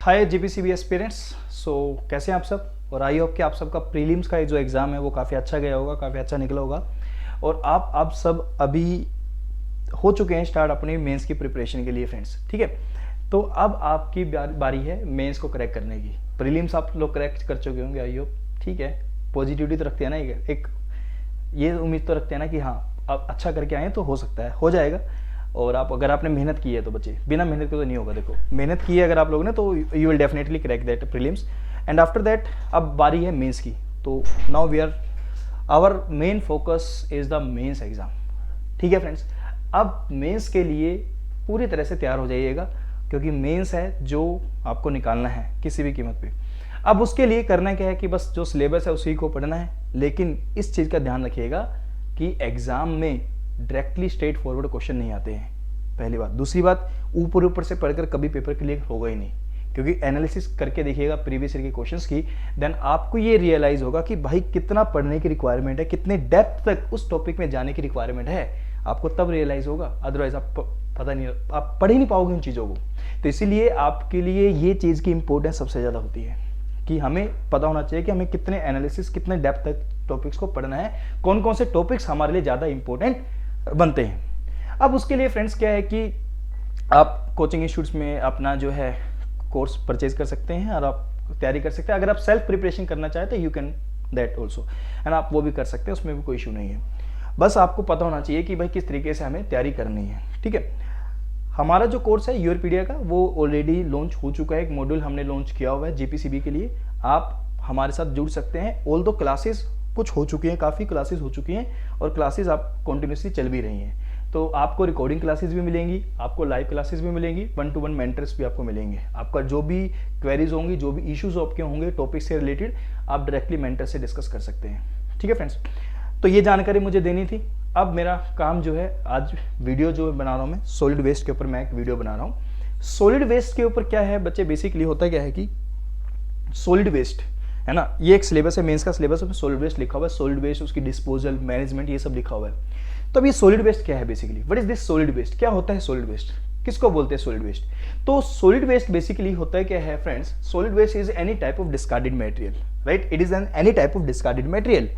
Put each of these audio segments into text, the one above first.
हाय GPCB aspirants. सो कैसे हैं आप सब, और आई होप कि आप सबका प्रीलिम्स का जो एग्ज़ाम है वो काफ़ी अच्छा गया होगा, काफ़ी अच्छा निकला होगा, और आप सब अभी हो चुके हैं स्टार्ट अपनी मेंस की प्रिपरेशन के लिए फ्रेंड्स। ठीक है, तो अब आपकी बारी है मेंस को करेक्ट करने की। प्रीलिम्स आप लोग करेक्ट कर चुके होंगे आई होप। ठीक है, पॉजिटिविटी तो रखते हैं ना, एक ये उम्मीद तो रखते हैं ना कि हाँ आप अच्छा करके आए तो हो सकता है हो जाएगा। और आप अगर आपने मेहनत की है तो बच्चे, बिना मेहनत के तो नहीं होगा। देखो मेहनत की है अगर आप लोगों ने तो you will definitely crack that prelims and after that अब बारी है मेंस की। तो now we are our main focus is the mains exam. ठीक है फ्रेंड्स, अब मेंस के लिए पूरी तरह से तैयार हो जाइएगा, क्योंकि मेंस है जो आपको निकालना है किसी भी कीमत पे। अब उसके लिए करना क्या है कि बस जो सिलेबस है उसी को पढ़ना है, लेकिन इस चीज़ का ध्यान रखिएगा कि एग्जाम में डायरेक्टली स्ट्रेट फॉरवर्ड क्वेश्चन नहीं आते हैं, पहली बात। दूसरी बात, ऊपर ऊपर से पढ़कर कभी पेपर क्लियर होगा ही नहीं, क्योंकि एनालिसिस करके देखिएगा प्रीवियस ईयर के क्वेश्चंस की, देन आपको ये रियलाइज होगा कि भाई कितना पढ़ने की रिक्वायरमेंट है, कितने डेप्थ तक उस टॉपिक में जाने की रिक्वायरमेंट है, आपको तब रियलाइज होगा। अदरवाइज आप पता नहीं, आप पढ़ ही नहीं पाओगे उन चीज़ों को। तो इसीलिए आपके लिए ये चीज़ की इंपॉर्टेंस सबसे ज़्यादा होती है कि हमें पता होना चाहिए कि हमें कितने एनालिसिस, कितने डेप्थ तक टॉपिक्स को पढ़ना है, कौन कौन से टॉपिक्स हमारे लिए ज़्यादा इंपॉर्टेंट बनते हैं। अब उसके लिए फ्रेंड्स क्या है कि आप कोचिंग इंस्टीट्यूट्स में अपना जो है कोर्स परचेज कर सकते हैं और आप तैयारी कर सकते हैं। अगर आप सेल्फ प्रिपरेशन करना चाहें तो you can that also, and आप वो भी कर सकते हैं, उसमें भी कोई इशू नहीं है। बस आपको पता होना चाहिए कि भाई किस तरीके से हमें तैयारी करनी है। ठीक है, हमारा जो कोर्स है यूरोपीडिया का वो ऑलरेडी लॉन्च हो चुका है, एक मॉड्यूल हमने लॉन्च किया हुआ है जीपीसीबी के लिए। आप हमारे साथ जुड़ सकते हैं। ऑल दो क्लासेस कुछ हो चुकी हैं, काफ़ी क्लासेस हो चुकी हैं और क्लासेस आप कंटिन्यूसली चल भी रही हैं। तो आपको रिकॉर्डिंग क्लासेस भी मिलेंगी, आपको लाइव क्लासेस भी मिलेंगी, 1-to-1 मेंटर्स भी आपको मिलेंगे। आपका जो भी क्वेरीज होंगी, जो भी इश्यूज आपके होंगे टॉपिक से रिलेटेड, आप डायरेक्टली मेंटर से डिस्कस कर सकते हैं। ठीक है फ्रेंड्स, तो ये जानकारी मुझे देनी थी। अब मेरा काम जो है, आज वीडियो जो बना रहा हूँ मैं सॉलिड वेस्ट के ऊपर, मैं एक वीडियो बना रहा हूँ। सॉलिड वेस्ट के ऊपर क्या है बच्चे, बेसिकली होता क्या है कि सॉलिड वेस्ट है ना, ये एक सिलेबस है, मेंस का सिलेबस है, सॉलिड वेस्ट लिखा हुआ है, सॉलिड वेस्ट, उसकी डिस्पोजल, मैनेजमेंट, ये सब लिखा हुआ है। तो अब ये सॉलिड वेस्ट क्या है basically, what is this solid waste, क्या होता है सॉलिड वेस्ट, किसको बोलते हैं सॉलिड वेस्ट। तो सॉलिड वेस्ट बेसिकली होता है क्या है friends, solid waste is any type of discarded material, right, it is an any type of discarded material,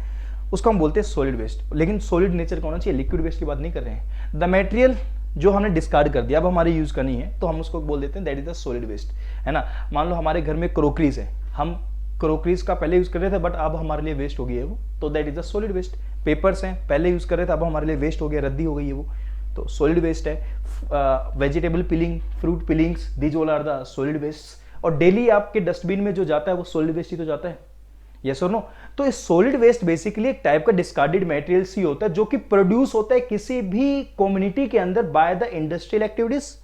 उसको हम बोलते हैं सॉलिड वेस्ट। लेकिन सॉलिड नेचर का होना चाहिए, लिक्विड वेस्ट की बात नहीं कर रहे हैं। द मटेरियल जो हमने डिस्कार्ड कर दिया, अब हमारे यूज का नहीं है, तो हम उसको बोल देते हैं that is the solid waste, है ना। मान लो हमारे घर में क्रोकरीज है, हम क्रोकरीज का पहले यूज कर रहे थे बट अब हमारे लिए वेस्ट हो गई है वो, तो that is the solid waste. Papers हैं, पहले यूज कर रहे थे, अब हमारे लिए वेस्ट हो गया, रद्दी हो गई है वो, तो सॉलिड वेस्ट है। Vegetable peeling, fruit peelings, these all are the solid waste. और डेली आपके डस्टबिन में जो जाता है वो सॉलिड वेस्ट ही तो जाता है, यस और नो। तो इस सॉलिड वेस्ट बेसिकली एक टाइप का डिस्कार्डेड मटेरियल सी होता है, जो कि प्रोड्यूस होता है किसी भी कम्युनिटी के अंदर by the industrial activities,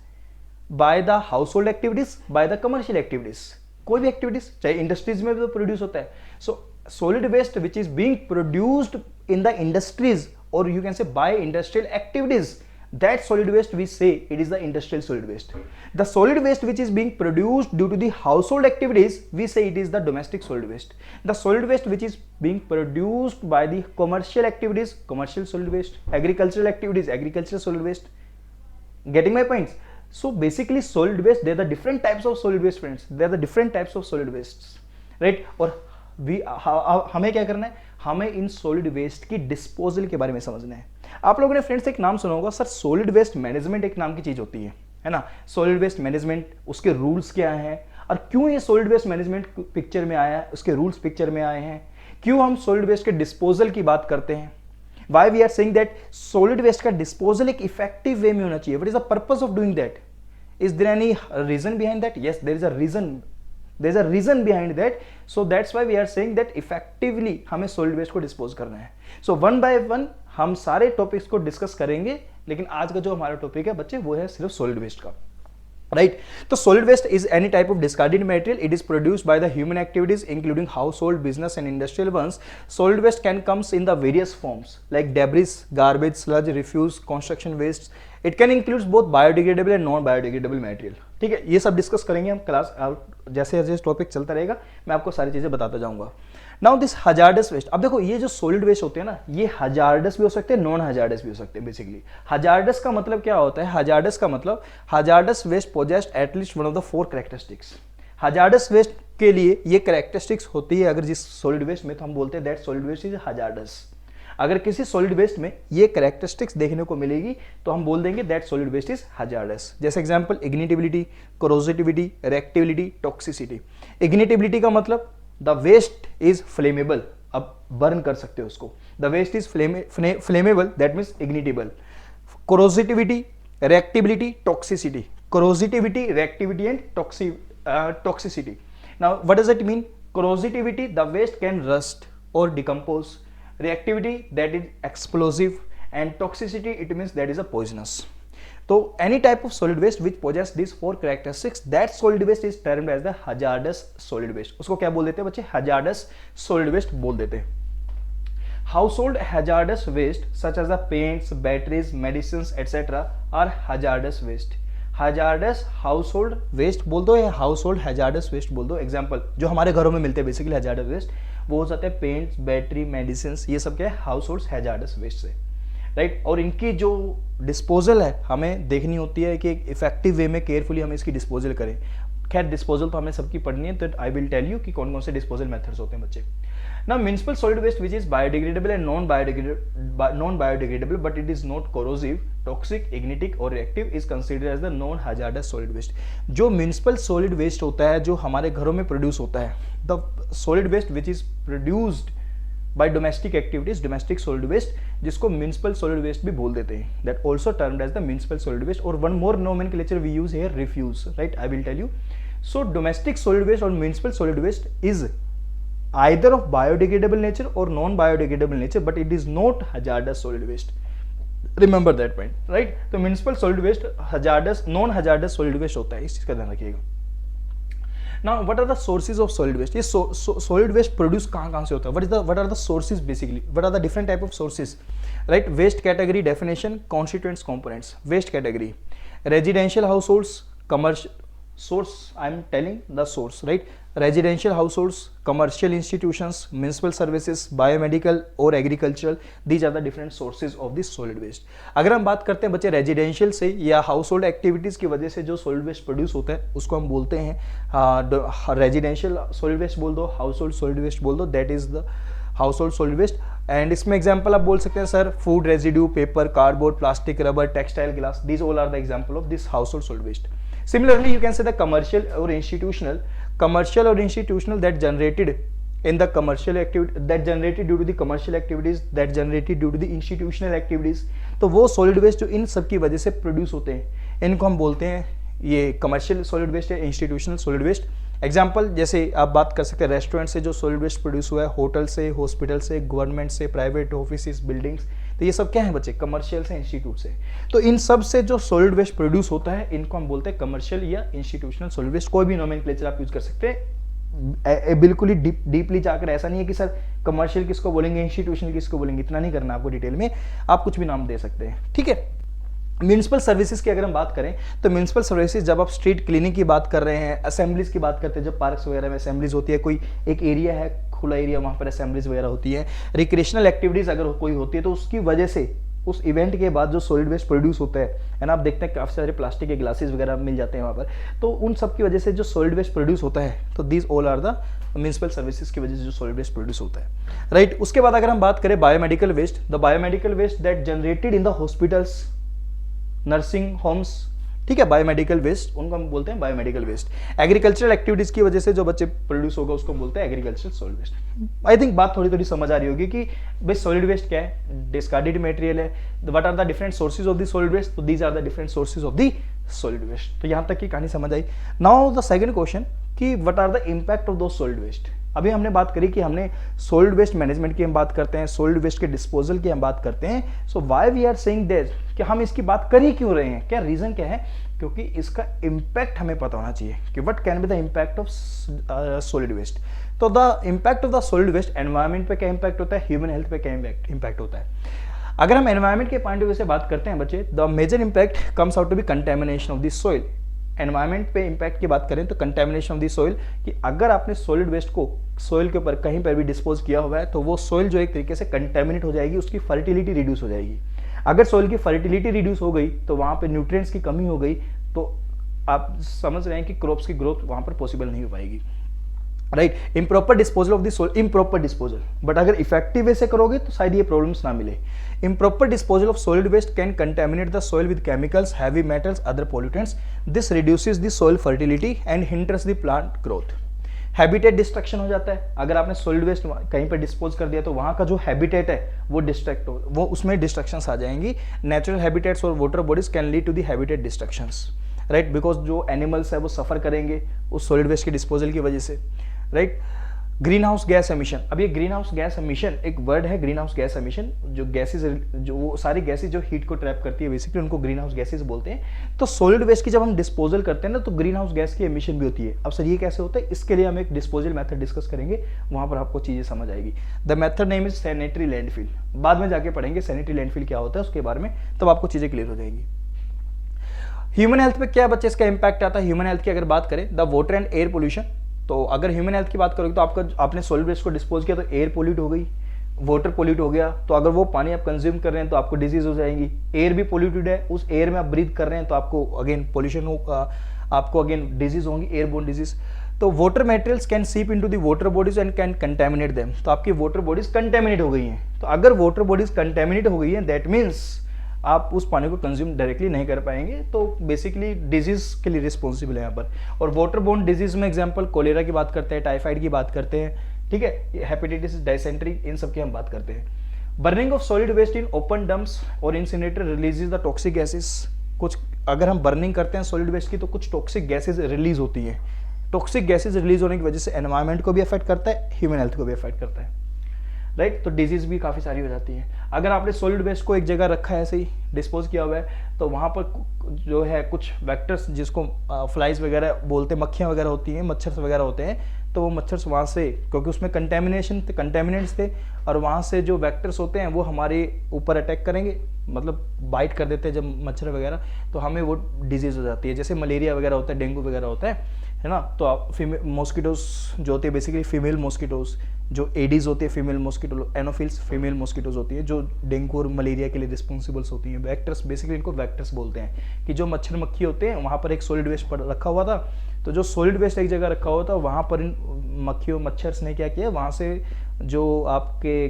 by the house hold activities, by the commercial activities, कोई भी एक्टिविटीज, चाहे इंडस्ट्रीज में भी तो प्रोड्यूस होता है। So solid waste which is being produced in the industries or you can say by industrial activities, that solid waste we say it is the industrial solid waste. The solid waste which is being produced due to the household activities, we say it is the domestic solid waste. The solid waste which is being produced by the commercial activities, commercial solid waste. Agricultural activities, agricultural solid waste. Getting my points? So basically solid waste, there are the different types of solid waste friends, there are the different types of solid wastes, right? और हमें क्या करना है, हमें in solid waste की disposal के बारे में समझना है। आप लोगों ने फ्रेंड्स एक नाम सुना होगा सर, सॉलिड वेस्ट मैनेजमेंट एक नाम की चीज होती है ना। सॉलिड वेस्ट मैनेजमेंट, उसके रूल्स क्या हैं और क्यों ये सॉलिड वेस्ट मैनेजमेंट पिक्चर में आया है, उसके रूल्स पिक्चर में आए हैं, क्यों हम सॉलिड वेस्ट के डिस्पोजल की बात करते हैं, why we are saying that solid waste का डिस्पोजल एक इफेक्टिव वे में होना चाहिए, what is the purpose of doing that, is there any reason behind that, yes there is a reason, there is a reason behind that, so that's why we are saying that effectively हमें solid waste को dispose करना है। so one by one हम सारे topics को discuss करेंगे, लेकिन आज का जो हमारा टॉपिक है बच्चे वो है सिर्फ solid waste का, राइट। तो solid waste is any type of discarded material, it is produced by the human activities including household, business and industrial ones. Solid waste can comes in the various forms like debris, garbage, sludge, refuse, construction waste. It can include both biodegradable and non biodegradable material. ठीक है, ये सब discuss करेंगे हम class, जैसे जैसे topic चलता रहेगा मैं आपको सारी चीजें बताता जाऊंगा। नाउ दिस हजार्डस वेस्ट, अब देखो ये जो सॉलिड वेस्ट होते हैं ना, ये हजार्डस भी हो सकते हैं, नॉन हजार्डस भी हो सकते हैं। बेसिकली हजार्डस का मतलब क्या होता है, हजार्डस का मतलब hazardous waste possessed at least one of the 4 characteristics. Hazardous waste के लिए ये कैरेक्टरिस्टिक्स होती है अगर जिस सॉलिड वेस्ट में, तो हम बोलते हैं that solid waste is hazardous. अगर किसी सॉलिड वेस्ट में ये कैरेक्टरिस्टिक्स देखने को मिलेगी तो हम बोल देंगे that solid waste is hazardous. जैसे example ignitability, corrosivity, reactivity, toxicity. Ignitability का मतलब द वेस्ट इज फ्लेमेबल, अब बर्न कर सकते हो उसको, the waste is flammable that means ignitable. Corrosivity, reactivity, toxicity. Corrosivity, reactivity and toxicity. Now what does it mean? Corrosivity, the waste can rust or decompose. Reactivity, that is explosive, and toxicity, it means that is a poisonous. So any type of solid waste which possess these four characteristics, that solid waste is termed as the hazardous solid waste. उसको क्या बोल देते हैं बच्चे? hazardous solid waste बोल देते हैं। Household hazardous waste such as the paints, batteries, medicines, etc. are hazardous waste. Hazardous household waste बोल दो या हाउसहोल्ड हजार्डस वेस्ट बोल दो। एग्जांपल जो हमारे घरों में मिलते हैं बेसिकली हजार्डस वेस्ट, वो हो जाते हैं पेंट्स, बैटरी, मेडिसिन, ये सब क्या है? हाउसहोल्ड हजार्डस वेस्ट से, राइट। और इनकी जो डिस्पोजल है हमें देखनी होती है कि एक इफेक्टिव वे में केयरफुली हमें इसकी डिस्पोजल करें। खैर डिस्पोजल तो हमें सबकी पढ़नी है, तो आई विल टेल यू कि कौन कौन से डिस्पोजल मेथड्स होते हैं बच्चे। Now municipal solid waste which is biodegradable and non-biodegradable but it is not corrosive, toxic, ignitic or reactive is considered as the non-hazardous solid waste. जो municipal solid waste होता है जो हमारे घरों में प्रोड्यूस होता है, the solid waste which is produced by domestic activities, domestic solid waste, जिसको municipal solid waste भी बोल देते हैं, that also termed as the municipal solid waste. और one more nomenclature we use here, refuse, right? I will tell you. So domestic solid waste or municipal solid waste is either of biodegradable nature or non-biodegradable nature, but it is not hazardous solid waste. Remember that point, right? तो municipal solid waste hazardous, non-hazardous solid waste होता है, इस चीज का ध्यान रखिएगा। Now, what are the sources of solid waste? ये solid waste produce कहाँ से होता है? What are the sources basically? What are the different type of sources? Right? Waste category definition, constituents, components. Waste category: residential households, commercial. Source, I am telling the source, right? Residential households, commercial institutions, municipal services, biomedical or agricultural, these are the different sources of this solid waste. अगर हम बात करते हैं बच्चे residential से या household activities की वजह से जो सॉलिड वेस्ट प्रोड्यूस होता है उसको हम बोलते हैं रेजिडेंशियल सॉलिड वेस्ट बोल दो, हाउसहोल्ड सॉलिड वेस्ट बोल दो, that is the household solid waste. And इसमें एग्जांपल आप बोल सकते हैं sir food residue, paper, cardboard, plastic, rubber, textile, glass, these all are the example of this household solid waste. Similarly, you can say the commercial or institutional that generated in the commercial activity, that generated due to the commercial activities, that generated due to the institutional activities. तो वो solid waste जो इन सब की वजह से produce होते हैं, इनको हम बोलते हैं ये commercial solid waste या institutional solid waste। एग्जाम्पल जैसे आप बात कर सकते हैं रेस्टोरेंट से जो सॉलिड वेस्ट प्रोड्यूस हुआ है, होटल से, हॉस्पिटल से, गवर्नमेंट से, प्राइवेट ऑफिस, बिल्डिंग्स, तो ये सब क्या है बच्चे? कमर्शियल से, इंस्टीट्यूट से। तो इन सब से जो सॉलिड वेस्ट प्रोड्यूस होता है इनको हम बोलते हैं कमर्शियल या इंस्टीट्यूशनल सॉलिड वेस्ट। कोई भी नोमेनक्लेचर आप यूज कर सकते हैं, बिल्कुल ही डीपली जाकर ऐसा नहीं है कि सर कमर्शियल किसको बोलेंगे, इंस्टीट्यूशनल किसको बोलेंगे, इतना नहीं करना आपको डिटेल में, आप कुछ भी नाम दे सकते हैं, ठीक है। म्यूनिसिपल सर्विसेज की अगर हम बात करें तो म्यूनिसिपल सर्विसेज जब आप स्ट्रीट क्लीनिंग की बात कर रहे हैं, असेंबलीज की बात करते हैं, जब पार्क्स वगैरह में असेंबलीज होती है, कोई एक एरिया है खुला एरिया, वहाँ पर असेंबलीज वगैरह होती है, रिक्रिएशनल एक्टिविटीज अगर कोई होती है तो उसकी वजह से उस इवेंट के बाद जो सॉलिड वेस्ट प्रोड्यूस होता है ना, आप देखते हैं काफ़ी सारे प्लास्टिक के ग्लासेस वगैरह मिल जाते हैं वहाँ पर, तो उन सब की वजह से जो सॉलिड वेस्ट प्रोड्यूस होता है, तो these all are the municipal services की वजह से जो सॉलिड वेस्ट प्रोड्यूस होता है, राइट। उसके बाद अगर हम बात करें biomedical waste, the biomedical waste that generated in the hospitals, nursing homes, ठीक है, बायोमेडिकल वेस्ट, उनको हम बोलते हैं बायोमेडिकल वेस्ट। एग्रीकल्चरल एक्टिविटीज की वजह से जो बच्चे प्रोड्यूस होगा उसको बोलते हैं agricultural solid waste. I think बात थोड़ी थोड़ी समझ आ रही होगी कि भाई सॉलिड वेस्ट क्या है, डिस्कार्डेड मटेरियल है, what are the different sources of the solid waste, तो these are the different sources of the solid waste. तो यहाँ तक की कहानी समझ आई। नाउ द सेकंड क्वेश्चन कि what are the impact of those solid waste. अभी हमने बात करी कि हमने सॉलिड वेस्ट मैनेजमेंट की हम बात करते हैं, सॉलिड वेस्ट के डिस्पोजल की हम बात करते हैं। So why we are saying this, कि हम इसकी बात कर ही क्यों रहे हैं, क्या रीजन क्या है, क्योंकि इसका इम्पैक्ट हमें पता होना चाहिए कि what can be the impact of solid waste. तो the impact of the solid waste environment पे क्या इम्पैक्ट होता है, ह्यूमन हेल्थ पे क्या इम्पैक्ट होता है। अगर हम एनवायरमेंट के पॉइंट ऑफ व्यू से बात करते हैं बच्चे, the major impact comes out to be contamination of the soil. Environment पे इम्पैक्ट की बात करें तो कंटेमिनेशन ऑफ द सॉइल, कि अगर आपने सॉलिड वेस्ट को सॉइल के ऊपर कहीं पर भी डिस्पोज किया हुआ है तो वो सॉइल जो एक तरीके से कंटेमिनेट हो जाएगी, उसकी फर्टिलिटी रिड्यूस हो जाएगी। अगर सॉइल की फर्टिलिटी रिड्यूस हो गई तो वहाँ पे न्यूट्रिएंट्स की कमी हो गई, तो आप समझ रहे हैं कि क्रॉप्स की ग्रोथ वहां पर पॉसिबल नहीं हो पाएगी, right. Improper disposal of the soil, improper disposal, but अगर इफेक्टिव वे से करोगे तो शायद ये प्रॉब्लम्स ना मिले। Improper disposal of solid waste can contaminate the soil with chemicals, heavy metals, other pollutants. This reduces the soil fertility and hinders the plant growth. Habitat destruction हो जाता है, अगर आपने सॉलिड वेस्ट कहीं पर डिस्पोज कर दिया तो वहां का जो हैबिटेट है वो डिस्ट्रक्ट हो, वो उसमें डिस्ट्रक्शंस आ जाएंगी। नेचुरल हैबिटेट्स और water bodies can lead to the habitat destructions, right, because जो एनिमल्स है वो सफर करेंगे उस सॉलिड वेस्ट के डिस्पोजल की वजह से, right. Green house gas emission, अब ये ग्रीन हाउस गैस एमिशन एक वर्ड है, ग्रीन हाउस गैस एमिशन, जो गैसेज, जो वो सारी गैसेज जो हीट को ट्रैप करती है बेसिकली उनको ग्रीन हाउस गैसेज बोलते हैं। तो सॉलिड वेस्ट की जब हम डिस्पोजल करते हैं ना तो ग्रीन हाउस गैस की एमिशन भी होती है। अब सर ये कैसे होता है, इसके लिए हम एक डिस्पोजल मेथड डिस्कस करेंगे, वहां पर आपको चीजें समझ आएगी। The method name is sanitary landfill, बाद में जाके पढ़ेंगे सैनिटरी लैंडफिल क्या होता है उसके बारे में, तब आपको चीजें क्लियर हो जाएंगी। ह्यूमन हेल्थ पे क्या बच्चे इसका इंपैक्ट आता है, ह्यूमन हेल्थ की अगर बात करें, the water and air pollution, तो अगर ह्यूमन हेल्थ की बात करोगे तो आपका आपने सॉलिड वेस्ट को डिस्पोज किया तो एयर पोल्यूट हो गई, वाटर पोल्यूट हो गया, तो अगर वो पानी आप कंज्यूम कर रहे हैं तो आपको डिजीज हो जाएंगी। एयर भी पोल्यूटेड है, उस एयर में आप ब्रीथ कर रहे हैं तो आपको अगेन पोल्यूशन होगा, आपको अगेन डिजीज होंगी, एयरबोर्न डिजीज। तो वाटर मटेरियल्स कैन सीप into the water bodies and can contaminate them, तो आपकी वाटर बॉडीज कंटेमिनेट हो गई हैं। तो अगर वाटर बॉडीज कंटेमिनेट हो गई हैं दैट मीन्स आप उस पानी को कंज्यूम डायरेक्टली नहीं कर पाएंगे, तो बेसिकली डिजीज के लिए रिस्पॉन्सिबल है यहाँ पर। और वाटर बोर्न डिजीज में एग्जांपल कोलेरा की बात करते हैं, टाइफाइड की बात करते हैं, ठीक है, हेपेटाइटिस, डायसेंट्री, इन सब की हम बात करते हैं। Burning of solid waste in open dumps और incinerator releases the toxic gases, कुछ अगर हम बर्निंग करते हैं सॉलिड वेस्ट की तो कुछ टॉक्सिक गैसेज रिलीज होती हैं। टॉक्सिक गैसेज रिलीज होने की वजह से एनवायरमेंट को भी अफेक्ट करता है, ह्यूमन हेल्थ को भी अफेक्ट करता है, राइट। तो डिजीज भी काफ़ी सारी हो जाती है। अगर आपने सॉलिड वेस्ट को एक जगह रखा है, ऐसे ही डिस्पोज किया हुआ है, तो वहाँ पर जो है कुछ वेक्टर्स जिसको फ्लाइज वगैरह बोलते हैं, मक्खियाँ वगैरह होती हैं, मच्छर वगैरह होते हैं, तो वो मच्छर वहाँ से, क्योंकि उसमें कंटेमिनेंट्स थे और वहाँ से जो वेक्टर्स होते हैं वो हमारे ऊपर अटैक करेंगे, मतलब बाइट कर देते हैं जब मच्छर वगैरह, तो हमें वो डिजीज हो जाती है। जैसे मलेरिया वगैरह होता है, डेंगू वगैरह होता है ना। तो आप मॉस्किटोज जो होते हैं बेसिकली फीमेल मॉस्किटोज, जो एडीज होती है female mosquito, Anopheles female mosquitoes होती है जो डेंगू और मलेरिया के लिए रिस्पॉन्सिबल्स होती हैं। वेक्टर्स, बेसिकली इनको वेक्टर्स बोलते हैं, कि जो मच्छर मक्खी होते हैं वहाँ पर एक सॉलिड वेस्ट रखा हुआ था, तो जो सॉलिड वेस्ट एक जगह रखा हुआ था वहाँ पर इन मक्खियों मच्छर्स ने क्या किया, वहाँ से जो आपके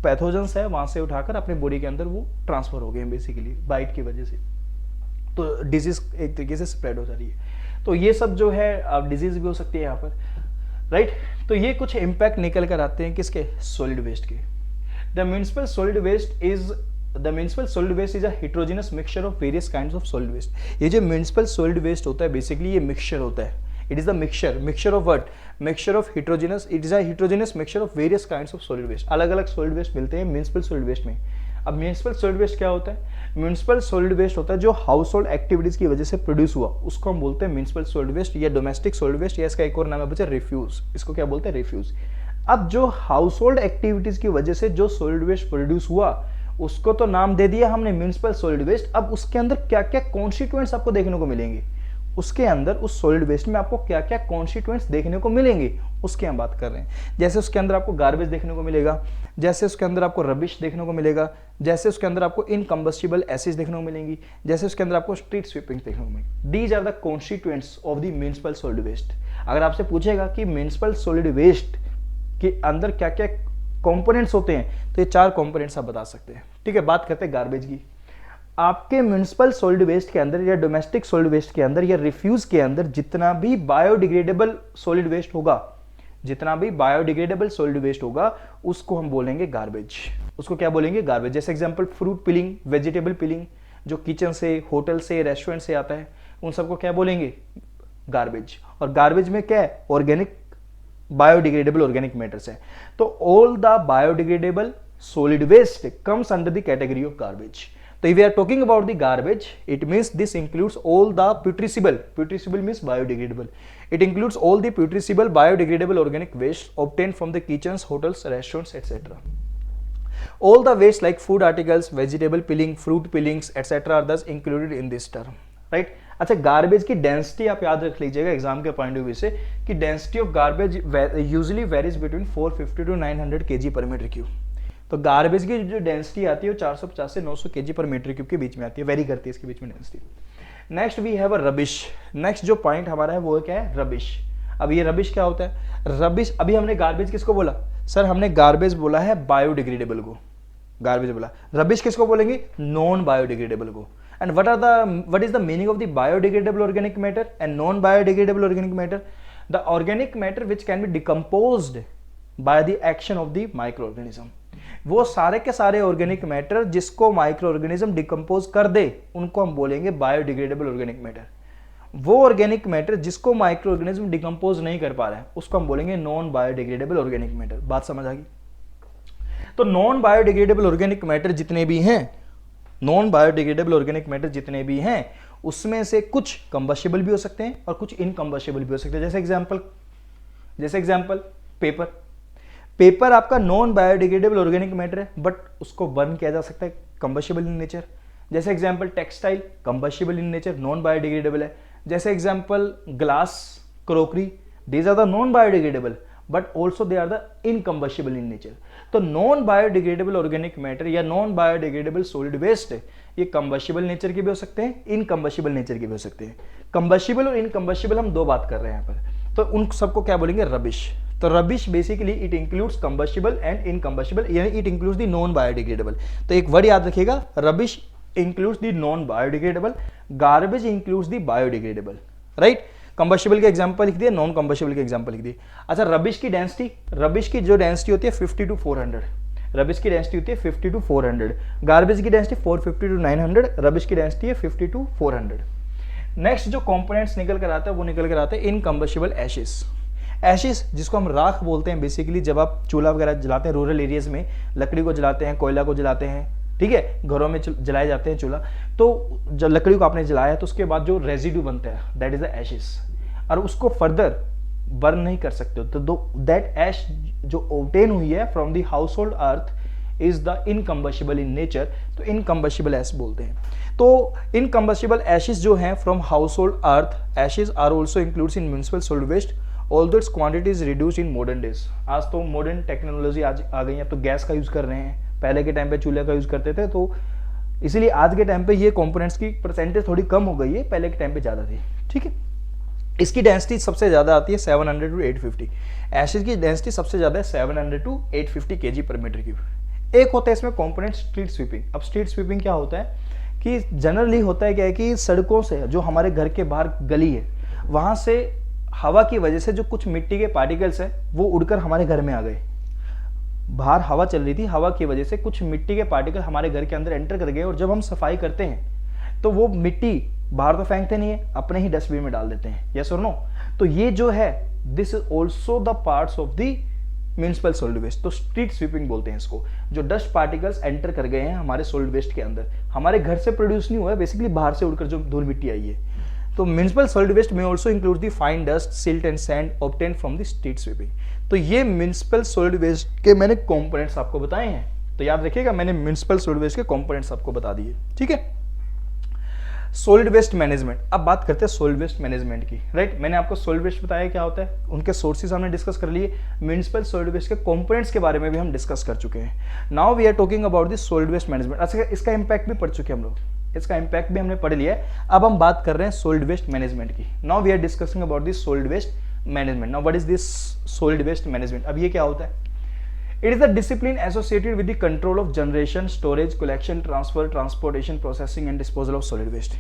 पैथोजेंस है वहाँ से उठाकर अपने बॉडी के अंदर वो ट्रांसफर हो गए बेसिकली बाइट की वजह से, तो डिजीज एक तरीके से स्प्रेड हो जा रही है। तो ये सब जो है डिजीज भी हो सकती है यहाँ पर, राइट। तो ये कुछ इम्पैक्ट निकल कर आते हैं किसके, सॉलिड वेस्ट के। The municipal solid waste is a heterogeneous mixture of various kinds of solid waste. ये जो म्युनिसिपल सॉलिड वेस्ट होता है बेसिकली ये मिक्सचर होता है, it is the mixture of what, mixture of heterogeneous, it is a heterogeneous mixture of various kinds of solid waste. अलग अलग solid waste मिलते हैं म्युनिसिपल सॉलिड वेस्ट में। अब म्युनिसिपल सॉलिड वेस्ट क्या होता है, म्युनिसिपल सॉलिड वेस्ट होता है जो हाउस होल्ड एक्टिविटीज की वजह से प्रोड्यूस हुआ, उसको हम बोलते हैं म्युनिसिपल सॉलिड वेस्ट या डोमेस्टिक सॉलिड वेस्ट, या इसका एक और नाम है बच्चा रिफ्यूज, इसको क्या बोलते हैं, रिफ्यूज। अब जो हाउस होल्ड एक्टिविटीज की वजह से जो सॉलिड वेस्ट प्रोड्यूस हुआ उसको तो नाम दे दिया हमने म्युनिसिपल सॉलिड वेस्ट। अब उसके अंदर क्या क्या कॉन्स्टिट्यूएंट्स आपको देखने को मिलेंगे, उसके अंदर उस सॉलिड वेस्ट में आपको क्या क्या कॉन्स्टिट्यूएंट्स देखने को मिलेंगे उसकी हम बात कर रहे हैं। जैसे उसके अंदर आपको गार्बेज देखने को मिलेगा, जैसे उसके अंदर आपको रबिश देखने को मिलेगा, जैसे उसके अंदर आपको इनकम्बस्टिबल एसिड्स देखने को मिलेंगी, जैसे उसके अंदर आपको स्ट्रीट स्वीपिंग देखने को मिलेगी। These are the constituents of the municipal solid waste. अगर आपसे पूछेगा कि म्युनिसिपल सॉलिड वेस्ट के अंदर क्या क्या कंपोनेंट्स होते हैं तो ये 4 कंपोनेंट्स आप बता सकते हैं, ठीक है। बात करते हैं गार्बेज की। आपके म्युनिसिपल सॉलिड वेस्ट के अंदर या डोमेस्टिक सॉलिड वेस्ट के अंदर या रिफ्यूज के अंदर जितना भी बायोडिग्रेडेबल सॉलिड वेस्ट होगा, जितना भी बायोडिग्रेडेबल सॉलिड वेस्ट होगा उसको हम बोलेंगे गार्बेज। उसको क्या बोलेंगे, गार्बेज। जैसे एग्जांपल फ्रूट पिलिंग, वेजिटेबल पिलिंग, जो किचन से, होटल से, रेस्टोरेंट से आता है, उन सबको क्या बोलेंगे, गार्बेज। और गार्बेज में क्या है, ऑर्गेनिक बायोडिग्रेडेबल ऑर्गेनिक मैटर्स है। तो all the biodegradable solid waste comes under the category of garbage. So if we are talking about the garbage, it means this includes all the putrescible means biodegradable. It includes all the putrescible biodegradable organic waste obtained from the kitchens, hotels, restaurants, etc. All the waste like food articles, vegetable peeling, fruit peelings, etc. are thus included in this term. Right? अच्छा, garbage की density आप याद रख लीजिएगा exam के point of view से कि density of garbage usually varies between 450 to 900 kg per meter cube. तो गार्बेज की जो डेंसिटी आती है वो 450 से 900 kg पर मीटर क्यूब के बीच में आती है, वेरी करती है इसके बीच में density. Next we have a rubbish. Next जो पॉइंट हमारा है वो क्या है, रबिश। अब ये रबिश क्या होता है, रबिश, अभी हमने गार्बेज किसको बोला सर, हमने गार्बेज बोला है बायोडिग्रेडेबल को, गार्बेज बोला। रबिश किसको बोलेंगे, नॉन बायोडिग्रेडेबल को। And what is the meaning of the biodegradable organic matter and non biodegradable organic matter, the organic matter which can be decomposed by the action of the micro organism. वो सारे के सारे organic matter जिसको micro organism decompose कर दे उनको हम बोलेंगे biodegradable organic matter. वो ऑर्गेनिक मैटर जिसको माइक्रो ऑर्गेनिज्म डिकम्पोज नहीं कर पा रहा है उसको हम बोलेंगे नॉन बायोडिग्रेडेबल ऑर्गेनिक मैटर। बात समझ आ गई। तो नॉन बायोडिग्रेडेबल ऑर्गेनिक मैटर जितने भी हैं, नॉन बायोडिग्रेडेबल ऑर्गेनिक मैटर जितने भी हैं उसमें से कुछ कंबस्टिबल भी हो सकते हैं और कुछ इनकम्बस्टिबल भी हो सकते हैं। जैसे एग्जांपल पेपर आपका नॉन बायोडिग्रेडेबल ऑर्गेनिक मैटर है बट उसको बर्न किया जा सकता है, कंबस्टिबल इन नेचर। जैसे example textile, combustible in nature, non biodegradable है। जैसे example glass, crockery, these are the non biodegradable but also they are the incombustible in nature. तो नॉन बायोडिग्रेडेबल ऑर्गेनिक मैटर या non biodegradable solid waste ये combustible nature के भी हो सकते हैं, इनकम्बस्टिबल नेचर के भी हो सकते हैं। कंबस्टिबल और इनकम्बस्टिबल हम दो बात कर रहे हैं यहाँ पर, तो उन सबको क्या बोलेंगे, रबिश। तो rubbish basically it includes combustible and incombustible, यानी it includes the non biodegradable. तो एक वर्ड याद रखिएगा, rubbish includes the non biodegradable, garbage includes the biodegradable, right. Combustible के एग्जांपल लिख दिए, नॉन कंबस्टिबल के एग्जांपल लिख दिए। अच्छा, रबिश की जो डेंसिटी होती है 50 to 400, रबिश की डेंसिटी होती है 50 to 400, गार्बेज की डेंसिटी 450 to 900, रबिश की डेंसिटी है 50 to 400। नेक्स्ट जो कंपोनेंट्स निकल कर आता है वो निकल कर आते हैं इनकम्बस्टिबल एशेस। एशेस जिसको हम राख बोलते हैं, बेसिकली जब आप चूल्हा वगैरह जलाते हैं रूरल एरियाज में, लकड़ी को जलाते हैं, कोयला को जलाते हैं, ठीक है, घरों में जलाए जाते हैं चूल्हा, तो जब लकड़ी को आपने जलाया तो उसके बाद जो रेजिड्यू बनता है दैट इज द एशेस, और उसको फर्दर बर्न नहीं कर सकते हो। तो दैट एश जो ऑब्टेन हुई है from the house hold earth is the incombustible in nature, तो इनकम्बस्टिबल एश बोलते हैं। तो इनकम्बस्टिबल एशेस जो हैं from household earth ashes are also includes in municipal solid waste although its quantity is reduce in modern days. आज तो modern technology आज आ गई है, अब तो गैस का यूज कर रहे हैं, पहले के टाइम पे चूल्हे का यूज करते थे, तो इसीलिए आज के टाइम पे ये कंपोनेंट्स की परसेंटेज थोड़ी कम हो गई है, पहले के टाइम पे ज्यादा थी, ठीक है। इसकी डेंसिटी सबसे ज्यादा आती है 700 to 850, एसिड की डेंसिटी सबसे ज्यादा है 700 to 850 kg per meter cube. एक होता है इसमें कंपोनेंट स्ट्रीट स्वीपिंग। अब स्ट्रीट स्वीपिंग क्या होता है कि जनरली होता है क्या है कि सड़कों से जो हमारे घर के बाहर गली है वहां से हवा की वजह से जो कुछ मिट्टी के पार्टिकल्स है वो उड़कर हमारे घर में आ गए। बाहर हवा चल रही थी, हवा की वजह से कुछ मिट्टी के पार्टिकल हमारे घर के अंदर एंटर कर गए, और जब हम सफाई करते हैं तो वो मिट्टी बाहर तो फेंकते नहीं है, अपने ही डस्टबिन में डाल देते हैं, यस और नो। तो ये जो है this is also the parts of the municipal solid waste. तो स्ट्रीट स्वीपिंग बोलते हैं इसको, जो डस्ट पार्टिकल्स एंटर कर गए हैं हमारे सॉलिड वेस्ट के अंदर, हमारे घर से प्रोड्यूस नहीं हुआ है, बेसिकली बाहर से उड़कर जो धूल मिट्टी आई है। तो म्युनिसिपल सॉलिड वेस्ट में also include the fine dust, silt and sand obtain from the street sweeping. तो ये म्युनिसिपल सॉलिड वेस्ट के मैंने कंपोनेंट्स आपको बताए हैं, तो याद रखिएगा मैंने म्युनिसिपल सॉलिड वेस्ट के कंपोनेंट्स आपको बता दिए, ठीक है। सॉलिड वेस्ट मैनेजमेंट, अब बात करते हैं सॉलिड वेस्ट मैनेजमेंट की, राइट। मैंने आपको सॉलिड वेस्ट बताया क्या होता है, उनके सोर्सेज हमने डिस्कस कर लिए, म्युनिसिपल सॉलिड वेस्ट के कंपोनेंट्स के बारे में भी हम डिस्कस कर चुके हैं। Now we are talking about the solid waste management. अच्छा, इसका इंपैक्ट भी पढ़ चुके हैं हम लोग, इसका इंपैक्ट भी हमने पढ़ लिया है। अब हम बात कर रहे हैं सॉलिड वेस्ट मैनेजमेंट की। Now we are discussing about this solid waste management. Now what is this solid waste management? अब ये क्या होता है? It is the discipline associated with the control of generation, storage, collection, transfer, transportation, processing and disposal of solid waste.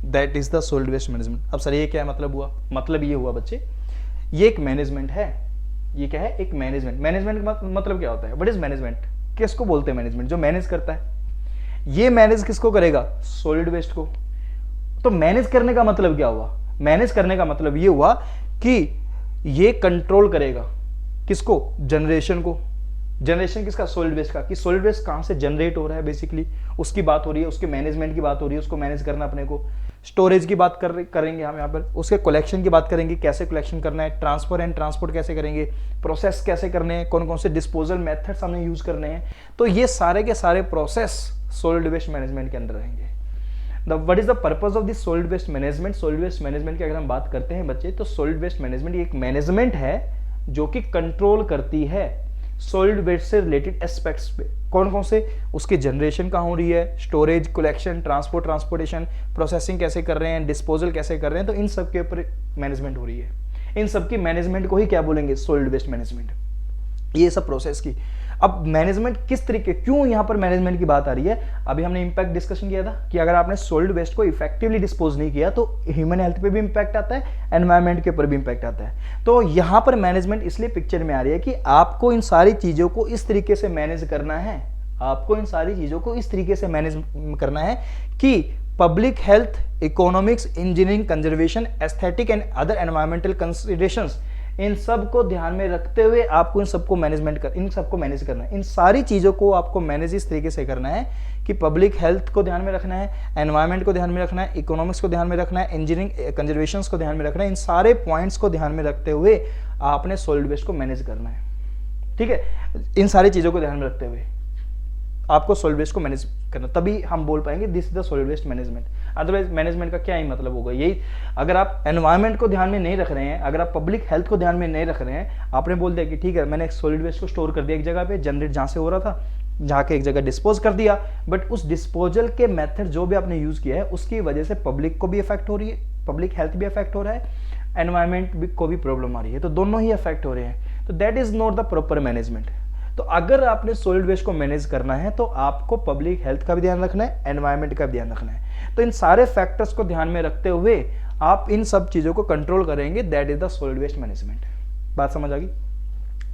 That is the solid waste management. अब sir ये क्या मतलब हुआ? मतलब ये हुआ बच्चे, ये एक मैनेजमेंट है। ये क्या है? एक मैनेजमेंट। मैनेजमेंट का मतलब क्या होता है? What is management? किसको बोलते हैं मैनेजमेंट? जो मैनेज करता है। ये मैनेज किसको करेगा? सॉलिड वेस्ट को। तो मैनेज करने का मतलब क्या हुआ? मैनेज करने का मतलब ये हुआ कि ये कंट्रोल करेगा किसको? जनरेशन को। जनरेशन किसका? सॉलिड वेस्ट का। कि सॉलिड वेस्ट कहां से जनरेट हो रहा है, बेसिकली उसकी बात हो रही है, उसके मैनेजमेंट की बात हो रही है, उसको मैनेज करना अपने को। स्टोरेज की बात करेंगे हम यहाँ पर, उसके कलेक्शन की बात करेंगे, कैसे कलेक्शन करना है, ट्रांसफर एंड ट्रांसपोर्ट कैसे करेंगे, प्रोसेस कैसे करने हैं, कौन कौन से डिस्पोजल मेथड्स हमने यूज करने हैं। तो ये सारे के सारे प्रोसेस सॉलिड वेस्ट मैनेजमेंट के अंदर रहेंगे। What is the purpose of this solid waste management? Solid waste management की अगर हम बात करते हैं बच्चे, तो सॉलिड वेस्ट मैनेजमेंट एक मैनेजमेंट है जो कि कंट्रोल करती है सॉलिड वेस्ट से रिलेटेड एस्पेक्ट्स पे। कौन कौन से? उसकी जनरेशन कहाँ हो रही है, स्टोरेज, कलेक्शन, ट्रांसपोर्टेशन, प्रोसेसिंग कैसे कर रहे हैं, डिस्पोजल कैसे कर रहे हैं, तो इन सब के ऊपर मैनेजमेंट हो रही है। इन सब की मैनेजमेंट को ही क्या बोलेंगे? Solid waste management. ये सब प्रोसेस की। अब मैनेजमेंट किस तरीके, क्यों यहाँ पर मैनेजमेंट की बात आ रही है? अभी हमने इंपैक्ट डिस्कशन किया था कि अगर आपने सॉलिड वेस्ट को इफेक्टिवली डिस्पोज नहीं किया तो ह्यूमन हेल्थ पे भी इंपैक्ट आता है, एनवायरनमेंट के ऊपर भी इंपैक्ट आता है। तो यहाँ पर मैनेजमेंट इसलिए पिक्चर में आ रही है कि आपको इन सारी चीजों को इस तरीके से मैनेज करना है, आपको इन सारी चीजों को इस तरीके से मैनेज करना है कि public health, economics, engineering, conservation, aesthetic and other environmental considerations, इन सब को ध्यान में रखते हुए आपको इन सबको मैनेज करना है। इन सारी चीजों को आपको मैनेज इस तरीके से करना है कि पब्लिक हेल्थ को ध्यान में रखना है, एनवायरनमेंट को ध्यान में रखना है, इकोनॉमिक्स को ध्यान में रखना है, इंजीनियरिंग कंजर्वेशन को ध्यान में रखना है। इन सारे पॉइंट्स को ध्यान में रखते हुए आपने सॉलिड वेस्ट को मैनेज करना है। ठीक है, इन सारी चीजों को ध्यान में रखते हुए आपको सॉलिड वेस्ट को मैनेज करना, तभी हम बोल पाएंगे this is the solid waste management. Otherwise management का क्या ही मतलब होगा? यही, अगर आप एनवायरनमेंट को ध्यान में नहीं रख रहे हैं, अगर आप पब्लिक हेल्थ को ध्यान में नहीं रख रहे हैं, आपने बोल दिया कि ठीक है मैंने सॉलिड वेस्ट को स्टोर कर दिया एक जगह पे, जनरेट जहां से हो रहा था, जाके एक जगह डिस्पोज कर दिया, बट उस डिस्पोजल के मेथड जो भी आपने यूज किया है उसकी वजह से पब्लिक को भी इफेक्ट हो रही है, पब्लिक हेल्थ भी इफेक्ट हो रहा है, एनवायरनमेंट को भी प्रॉब्लम आ रही है, तो दोनों ही इफेक्ट हो रहे हैं। तो that is not the proper management. तो अगर आपने सॉलिड वेस्ट को मैनेज करना है तो आपको पब्लिक हेल्थ का भी ध्यान रखना है, एनवायरनमेंट का भी ध्यान रखना है। तो इन सारे फैक्टर्स को ध्यान में रखते हुए आप इन सब चीजों को कंट्रोल करेंगे, that is the solid waste management. बात समझ आ गई?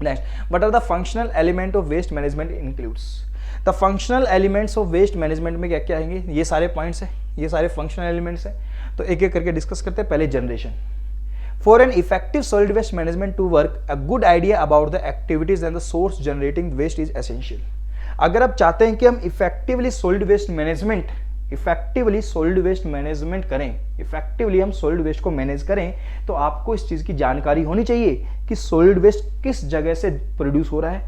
Next, what are the functional element of waste management includes? The functional elements of waste management में क्या क्या आएंगे? ये सारे पॉइंट्स हैं, ये सारे फंक्शनल एलिमेंट्स हैं। तो एक एक करके डिस्कस करते हैं। पहले generation. For an effective solid waste management to work, a good idea about the activities and the source generating waste is essential. अगर आप चाहते हैं कि हम इफेक्टिवली सॉलिड वेस्ट मैनेजमेंट करें, इफेक्टिवली हम सॉलिड वेस्ट को मैनेज करें, तो आपको इस चीज की जानकारी होनी चाहिए कि सॉलिड वेस्ट किस जगह से प्रोड्यूस हो रहा है,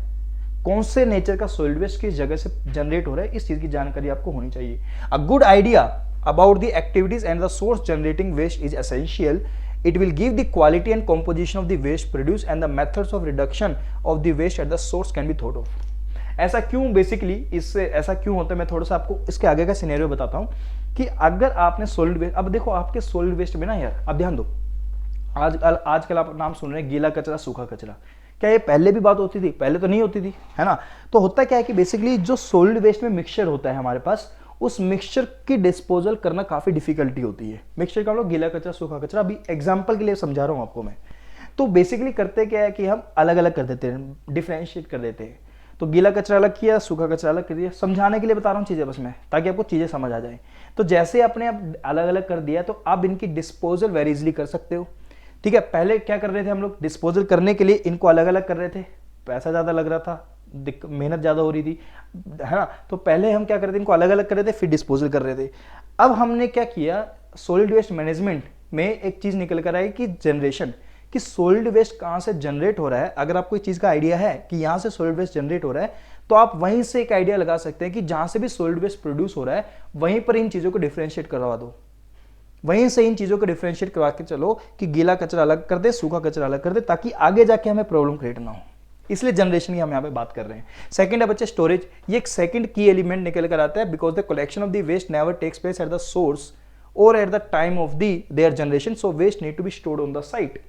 कौन से नेचर का सॉलिड वेस्ट किस जगह से जनरेट हो रहा है, इस चीज की जानकारी आपको होनी चाहिए। A good idea about the activities and the source generating waste is essential. It will give the quality and composition of the waste produced and the methods of reduction of the waste at the source can be thought of. ऐसा क्यों basically, इससे ऐसा क्यों होता है, मैं थोड़ा सा आपको इसके आगे का सिनेरियो बताता हूँ कि अगर आपने सॉलिड वेस्ट, अब देखो आपके सॉलिड वेस्ट में ना यार, अब ध्यान दो, आजकल आप नाम सुन रहे हैं गीला कचरा, सूखा कचरा। क्या ये पहले भी बात होती थी? पहले तो नहीं होती थी, है ना। तो होता क्या है कि बेसिकली जो सॉलिड वेस्ट में मिक्सचर होता है हमारे पास, उस मिक्सचर की डिस्पोजल करना काफी डिफिकल्टी होती है। मिक्सचर का हम लोग गीला कचरा, सूखा कचरा, अभी एग्जांपल के लिए समझा रहा हूं आपको मैं। तो बेसिकली करते क्या है कि हम अलग अलग कर देते हैं, डिफरेंशिएट कर देते हैं। तो गीला कचरा अलग किया, सूखा कचरा अलग कर दिया, समझाने के लिए बता रहा हूँ चीजें बस मैं, ताकि आपको चीजें समझ आ जाए। तो जैसे आपने अब अलग अलग कर दिया, तो आप इनकी डिस्पोजल वेरी इजली कर सकते हो। ठीक है, पहले क्या कर रहे थे हम लोग? डिस्पोजल करने के लिए इनको अलग अलग कर रहे थे, पैसा ज्यादा लग रहा था, मेहनत ज्यादा हो रही थी, है ना। तो पहले हम क्या कर रहे थे, इनको अलग अलग कर रहे थे, फिर डिस्पोजल कर रहे थे। अब हमने क्या किया, सॉलिड वेस्ट मैनेजमेंट में एक चीज निकल कर आई कि जनरेशन, कि सॉलिड वेस्ट कहां से जनरेट हो रहा है। अगर आपको इस चीज का आइडिया है कि यहां से सॉलिड वेस्ट जनरेट हो रहा है, तो आप वहीं से एक आइडिया लगा सकते हैं कि जहां से भी सॉलिड वेस्ट प्रोड्यूस हो रहा है, वहीं पर इन चीजों को डिफरेंशिएट करवा दो, वहीं से इन चीजों को डिफरेंशिएट करवा के चलो कि गीला कचरा अलग कर दे, सूखा कचरा अलग कर दे, ताकि आगे जाके हमें प्रॉब्लम क्रिएट ना हो। इसलिए जनरेशन की हम यहाँ पे बात कर रहे हैं। सेकंड है बच्चे स्टोरेज। ये एक सेकंड की एलिमेंट निकल कर आता है, because the collection of the waste never takes place at the source और at the time of their generation, so waste need to be stored on the site.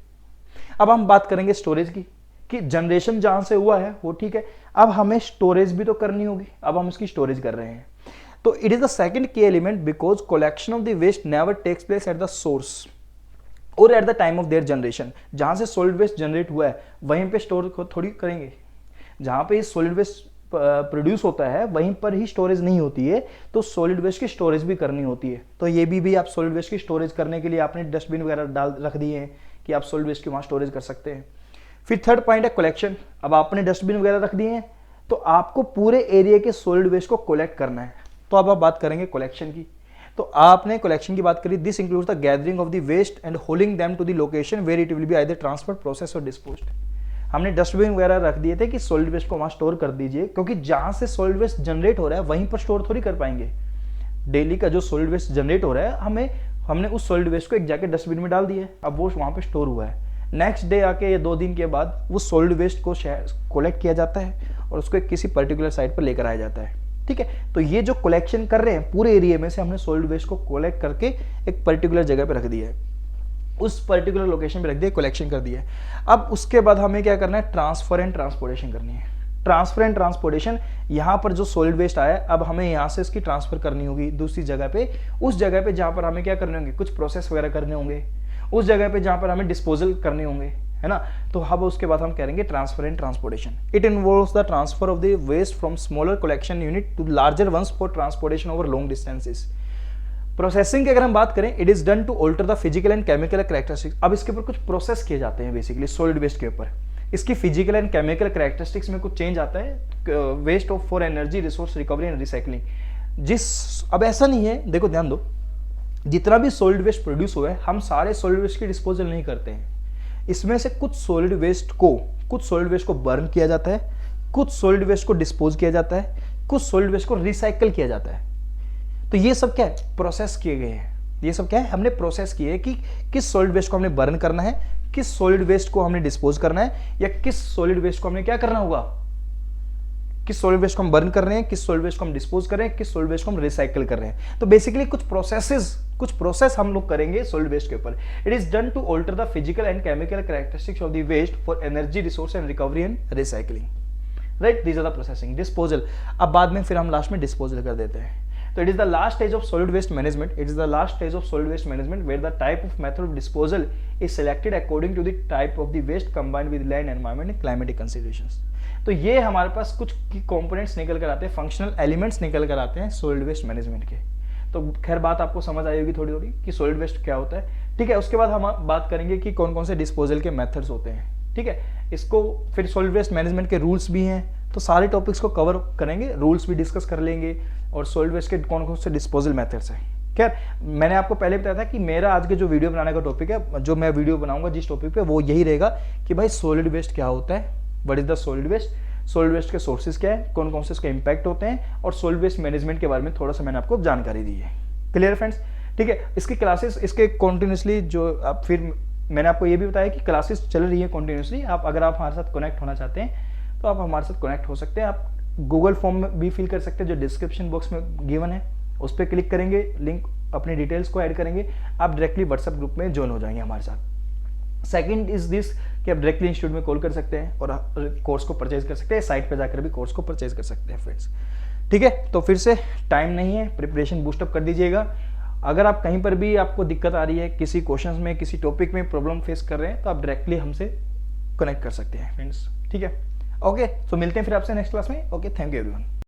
अब हम बात करेंगे स्टोरेज की, कि जनरेशन जहां से हुआ है वो ठीक है, अब हमें स्टोरेज भी तो करनी होगी, अब हम उसकी स्टोरेज कर रहे हैं। तो it is the second key element because collection of the waste never takes place at the source और at the time of their generation. जहां से सॉलिड वेस्ट जनरेट हुआ है वहीं पे स्टोर थोड़ी करेंगे, जहां पे सॉलिड वेस्ट प्रोड्यूस होता है वहीं पर ही स्टोरेज नहीं होती है, तो सॉलिड वेस्ट की स्टोरेज भी करनी होती है। तो ये भी आप सॉलिड वेस्ट की स्टोरेज करने के लिए आपने डस्टबिन वगैरह डाल रख दिए हैं कि आप सॉलिड वेस्ट की वहां स्टोरेज कर सकते हैं। फिर थर्ड पॉइंट है कलेक्शन। अब आपने डस्टबिन वगैरह रख दिए हैं, तो आपको पूरे एरिया के सॉलिड वेस्ट को कलेक्ट करना है। तो अब आप बात करेंगे कलेक्शन की। तो आपने कलेक्शन की बात करी, this includes the gathering of the waste and holding them to the location where it will be either transferred, process और डिस्पोज्ड। हमने डस्टबिन वगैरह रख दिए थे कि सॉलिड वेस्ट को वहां स्टोर कर दीजिए, क्योंकि जहां से सॉलिड वेस्ट जनरेट हो रहा है वहीं पर स्टोर थोड़ी कर पाएंगे। डेली का जो सॉलिड वेस्ट जनरेट हो रहा है, हमने उस सॉलिड वेस्ट को एक जाके डस्टबिन में डाल दिया है, अब वो वहां पे स्टोर हुआ है। नेक्स्ट डे आके या 2 दिन के बाद वो सॉलिड वेस्ट को कलेक्ट किया जाता है और उसको किसी पर्टिकुलर साइट पर लेकर आया जाता है। ठीक है, तो ये जो कलेक्शन कर रहे हैं पूरे एरिया में से हमने सॉलिड वेस्ट को कलेक्ट करके एक पर्टिकुलर जगह पे रख दिया है, उस पर्टिकुलर लोकेशन पे रख दिया, कलेक्शन कर दिया है। अब उसके बाद हमें क्या करना है, ट्रांसफर एंड ट्रांसपोर्टेशन करनी है। ट्रांसफर एंड ट्रांसपोर्टेशन, यहाँ पर जो सॉलिड वेस्ट आया है अब हमें यहाँ से इसकी ट्रांसफर करनी होगी दूसरी जगह पे, उस जगह पे जहाँ पर हमें क्या करने होंगे, कुछ प्रोसेस वगैरह करने होंगे, उस जगह पे जहाँ पर हमें डिस्पोजल करने होंगे, है ना। तो अब उसके बाद हम करेंगे transfer and transportation. It involves the transfer of the waste from smaller collection unit to larger ones for transportation over long distances. Processing की अगर हम बात करें, it is done to alter the physical and chemical characteristics. अब इसके ऊपर कुछ process किए जाते हैं बेसिकली सॉलिड वेस्ट के ऊपर, इसकी फिजिकल एंड केमिकल कैरेक्टरिस्टिक्स में कुछ चेंज आता है waste of for energy resource recovery and recycling. अब ऐसा नहीं है, देखो ध्यान दो, जितना भी सॉलिड वेस्ट प्रोड्यूस हुआ है हम सारे सॉलिड वेस्ट की डिस्पोजल नहीं करते हैं। इसमें से कुछ सॉलिड वेस्ट को बर्न किया जाता है, कुछ सॉलिड वेस्ट को डिस्पोज किया जाता है, कुछ सॉलिड वेस्ट को रिसाइकल किया जाता है। तो ये सब क्या है, प्रोसेस किए गए हैं। ये सब क्या है, हमने प्रोसेस किए कि किस सॉलिड वेस्ट को हमने बर्न करना है, किस सॉलिड वेस्ट को हमने डिस्पोज करना है, या किस सॉलिड वेस्ट को हमने क्या करना होगा, किस सॉलिड वेस्ट को हम बर्न कर रहे हैं, किस सॉलिड वेस्ट को हम डिस्पोज कर रहे हैं, किस सॉलिड वेस्ट को हम रिसाइकल कर रहे हैं। तो बेसिकली कुछ प्रोसेस हम लोग करेंगे सॉलिड वेस्ट के ऊपर। It is done to alter the physical and chemical characteristics of the waste for energy resource and recovery and recycling. Right, these are the processing. Disposal, अब बाद में फिर हम लास्ट में डिस्पोजल कर देते हैं। So it is the last stage of solid waste management. It is the last stage of solid waste management where the type of method of disposal is selected according to the type of the waste combined with land environment and climatic considerations. तो ये हमारे पास कुछ components निकल कर आते हैं, functional elements निकल कर आते हैं सॉलिड वेस्ट मैनेजमेंट के। तो खैर बात आपको समझ आई होगी थोड़ी थोड़ी कि सॉलिड वेस्ट क्या होता है। ठीक है, उसके बाद हम बात करेंगे कि कौन कौन से डिस्पोजल के मेथड्स होते हैं। ठीक है, इसको फिर सॉलिड वेस्ट मैनेजमेंट के रूल्स भी हैं, तो सारे टॉपिक्स को कवर करेंगे, रूल्स भी डिस्कस कर लेंगे और सॉलिड वेस्ट के कौन कौन से डिस्पोजल मेथड्स हैं। खैर मैंने आपको पहले बताया था कि मेरा आज के जो वीडियो बनाने का टॉपिक है, जो मैं वीडियो बनाऊंगा जिस टॉपिक पे, वो यही रहेगा कि भाई सॉलिड वेस्ट क्या होता है, what is the solid waste के सोर्सेज क्या है, कौन कौन से इसके इंपैक्ट होते हैं, और सॉलिड वेस्ट मैनेजमेंट के बारे में थोड़ा सा मैंने आपको जानकारी दी है। Clear friends? ठीक है, इसकी क्लासेस इसके कॉन्टिन्यूसली जो अब फिर मैंने आपको ये भी बताया कि क्लासेस चल रही है कॉन्टिन्यूसली। आप अगर आप हमारे साथ कनेक्ट होना चाहते हैं तो आप हमारे साथ कनेक्ट हो सकते हैं। आप गूगल फॉर्म में भी फिल कर सकते हैं जो डिस्क्रिप्शन बॉक्स में गिवन है, उस पर क्लिक करेंगे, लिंक अपनी डिटेल्स को ऐड करेंगे, आप डायरेक्टली व्हाट्सएप ग्रुप में ज्वाइन हो जाएंगे हमारे साथ। सेकंड इज दिस कि आप डायरेक्टली इंस्टीट्यूट में कॉल कर सकते हैं और कोर्स को परचेज कर सकते हैं, साइट पर जाकर भी कोर्स को परचेज कर सकते हैं फ्रेंड्स। ठीक है, तो फिर से टाइम नहीं है, प्रिपरेशन बूस्टअप कर दीजिएगा। अगर आप कहीं पर भी आपको दिक्कत आ रही है, किसी क्वेश्चंस में, किसी टॉपिक में प्रॉब्लम फेस कर रहे हैं, तो आप डायरेक्टली हमसे कनेक्ट कर सकते हैं फ्रेंड्स। ठीक है, ओके, तो मिलते हैं फिर आपसे नेक्स्ट क्लास में। Okay, thank you everyone.